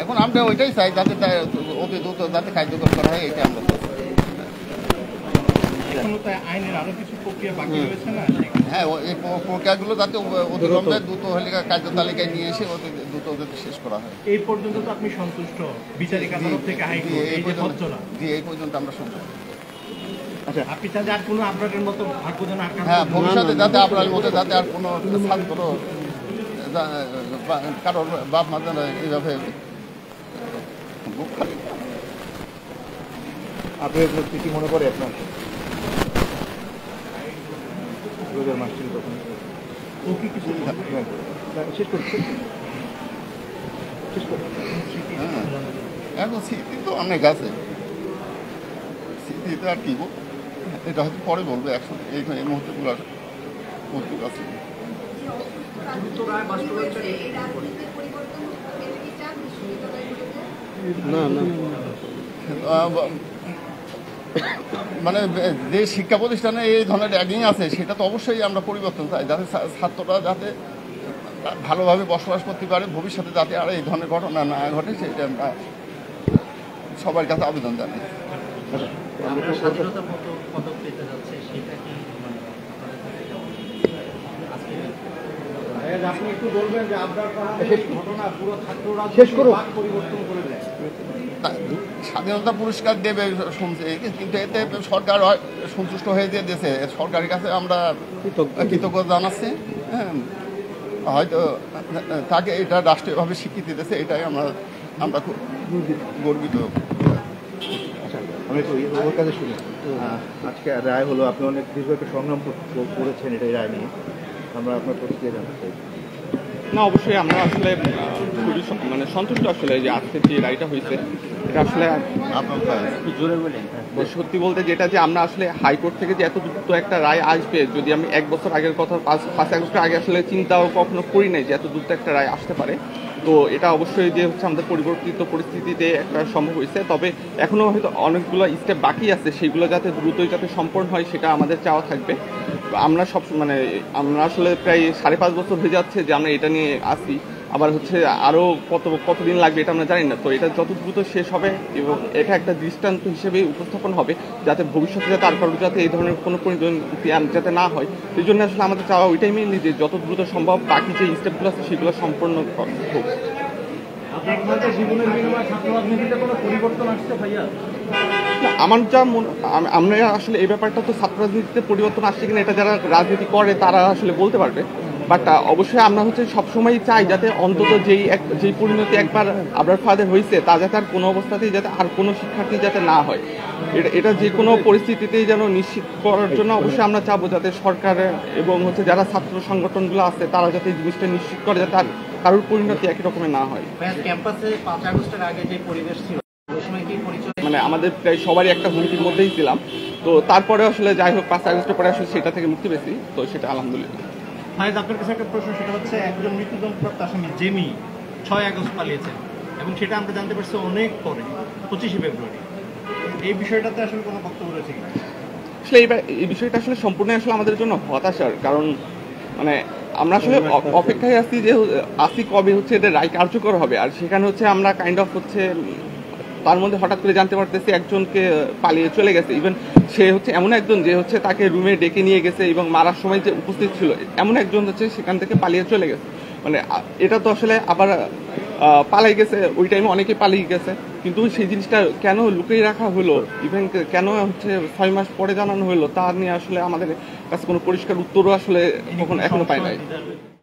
এখন আমরা ওইটাই চাই যাতে অতি দ্রুত যাতে কার্যকর করা হয়, এটা আমরা চাই। হ্যাঁ, এই প্রক্রিয়াগুলো যাতে অতিক্রমে দ্রুত হলে কার্য তালিকায় নিয়ে এসে অতি দ্রুত যাতে শেষ করা হয়। এই পর্যন্ত তো আপনি সন্তুষ্ট বিচারিক আদালত থেকে হাইকোর্ট এই পর্যন্ত আমরা সন্তুষ্ট। আচ্ছা, আপনি চান আর কোনো আপনাদের মতো ভাগ্যজন আর হ্যাঁ, ভবিষ্যতে যাতে আপনার মতো যাতে আর কোনো ছাত্র কারোর বাপ মা যেন এইভাবে বুক খালি। আপনার কি মনে করে আপনার মাস্টার তখন শেষ করছে? এখন স্মৃতি তো অনেক আছে, স্মৃতিতে আর কি এটা হয়তো পরে বলবো, একসাথে এই মুহূর্তে বলার প্রস্তুত আছে। মানে যে শিক্ষা প্রতিষ্ঠানে এই ধরনের র্যাগিং আছে সেটা তো অবশ্যই আমরা পরিবর্তন চাই, যাতে ছাত্ররা যাতে ভালোভাবে বসবাস করতে পারে, ভবিষ্যতে যাতে আর এই ধরনের ঘটনা না ঘটে সেটা আমরা সবার কাছে আবেদন জানাই। আপনি একটু বলবেন যে আপনার ঘটনা পুরো ছাত্ররা শেষ করুন পরিবর্তন করে দেয়। স্বাধীনতা পুরস্কার দেবে শুনছে, কিন্তু এতে সরকার সন্তুষ্ট হয়ে দিয়ে দিয়েছে, সরকারের কাছে আমরা কৃতজ্ঞতা জানাচ্ছি। হ্যাঁ, হয়তো তাকে এটা রাষ্ট্রীয়ভাবে স্বীকৃতি দিয়েছে, এটাই আমরা খুব গর্বিত। আমি তো ওর কাছে শুনি, আজকে রায় হলো, আপনি অনেক দীর্ঘ একটা সংগ্রাম করেছেন এটাই রায় নিয়ে, আমরা আপনার প্রতিক্রিয়া জানতে চাই। না, অবশ্যই আমরা আসলে খুবই সন্তুষ্ট আসলে যে আজকে যে রায়টা হয়েছে এটা আসলে সত্যি বলতে যেটা যে আমরা আসলে হাইকোর্ট থেকে যে এত দ্রুত একটা রায় আসবে, যদি আমি 1 বছর আগের কথা 5 আগস্ট আগে আসলে চিন্তাও কখনো করি নাই যে এত দ্রুত একটা রায় আসতে পারে। তো এটা অবশ্যই যে হচ্ছে আমাদের পরিবর্তিত পরিস্থিতিতে একটা সম্ভব হয়েছে, তবে এখনও হয়তো অনেকগুলো স্টেপ বাকি আছে, সেগুলো যাতে দ্রুতই যাতে সম্পন্ন হয় সেটা আমাদের চাওয়া থাকবে। আমরা আমরা আসলে প্রায় 5.5 বছর হয়ে যাচ্ছে যে আমরা এটা নিয়ে আসি, আবার হচ্ছে আরও কতদিন লাগবে এটা আমরা জানি না। তো এটা যত দ্রুত শেষ হবে এবং এটা একটা দৃষ্টান্ত হিসেবে উপস্থাপন হবে যাতে ভবিষ্যতে যাতে আর কারো যাতে এই ধরনের কোনো পরিণতি যাতে না হয়, সেই জন্য আসলে আমাদের চাওয়া ওইটাই মেনলি যে যত দ্রুত সম্ভব বাকি যে স্টেপগুলো আছে সেগুলো সম্পূর্ণ হোক। আমার যা আমরা আসলে এই ব্যাপারটা তো ছাত্র রাজনীতিতে পরিবর্তন আসছে কিনা এটা যারা রাজনীতি করে তারা আসলে বলতে পারবে, বাট অবশ্যই আমরা হচ্ছে সবসময় চাই যাতে অন্তত যেই পরিণতি একবার আবরার ফাদের হয়েছে তা যাতে আর কোনো অবস্থাতেই যাতে আর কোনো শিক্ষার্থী যাতে না হয়, এটা যে কোনো পরিস্থিতিতেই যেন নিশ্চিত করার জন্য অবশ্যই আমরা চাবো যাতে সরকার এবং হচ্ছে যারা ছাত্র সংগঠনগুলো আছে তারা যাতে এই জিনিসটা নিশ্চিত করে যাতে আর কারোর পরিণতি একই রকমের না হয়। ক্যাম্পাসে 5 আগস্টের আগে যে পরিবেশ ছিল আমাদের প্রায় সবারই একটা হুমকির মধ্যেই ছিলাম, তো তারপরে আসলে যাই হোক 5 আগস্টের পরে আসলে সেটা থেকে মুক্তি পেয়েছি, তো সেটা আলহামদুলিল্লাহ। ফায়েজ, আপনার কাছে একটা প্রশ্ন, সেটা হচ্ছে একজন মৃত্যুদণ্ডপ্রাপ্ত আসামি জেমি 6 আগস্ট পালিয়েছেন এবং সেটা আমরা জানতে পারছি অনেক পরে 25 ফেব্রুয়ারি। এই বিষয়টাতে আসলে কোনো বক্তব্য রয়েছে কিনা? আসলে এই বিষয়টা আসলে সম্পূর্ণ আসলে আমাদের জন্য হতাশার, কারণ আমরা আসলে অপেক্ষায় আছি কবে হচ্ছে এদের রায় কার্যকর হবে, আর সেখানে হচ্ছে আমরা কাইন্ড অফ হচ্ছে তার মধ্যে হঠাৎ করে জানতে পারতেছি একজনকে পালিয়ে চলে গেছে। ইভেন সে হচ্ছে এমন একজন যে হচ্ছে তাকে রুমে ডেকে নিয়ে গেছে এবং মারার সময় যে উপস্থিত ছিল এমন একজন হচ্ছে সেখান থেকে পালিয়ে চলে গেছে। এটা তো আসলে আবার পালাই গেছে, ওই টাইমে অনেকে পালিয়ে গেছে, কিন্তু সেই জিনিসটা কেন লুকিয়ে রাখা হলো, ইভেন কেন হচ্ছে 6 মাস পরে জানানো হলো তা নিয়ে আসলে আমাদের কাছে কোনো পরিষ্কার উত্তরও আসলে এখনো পাই নাই।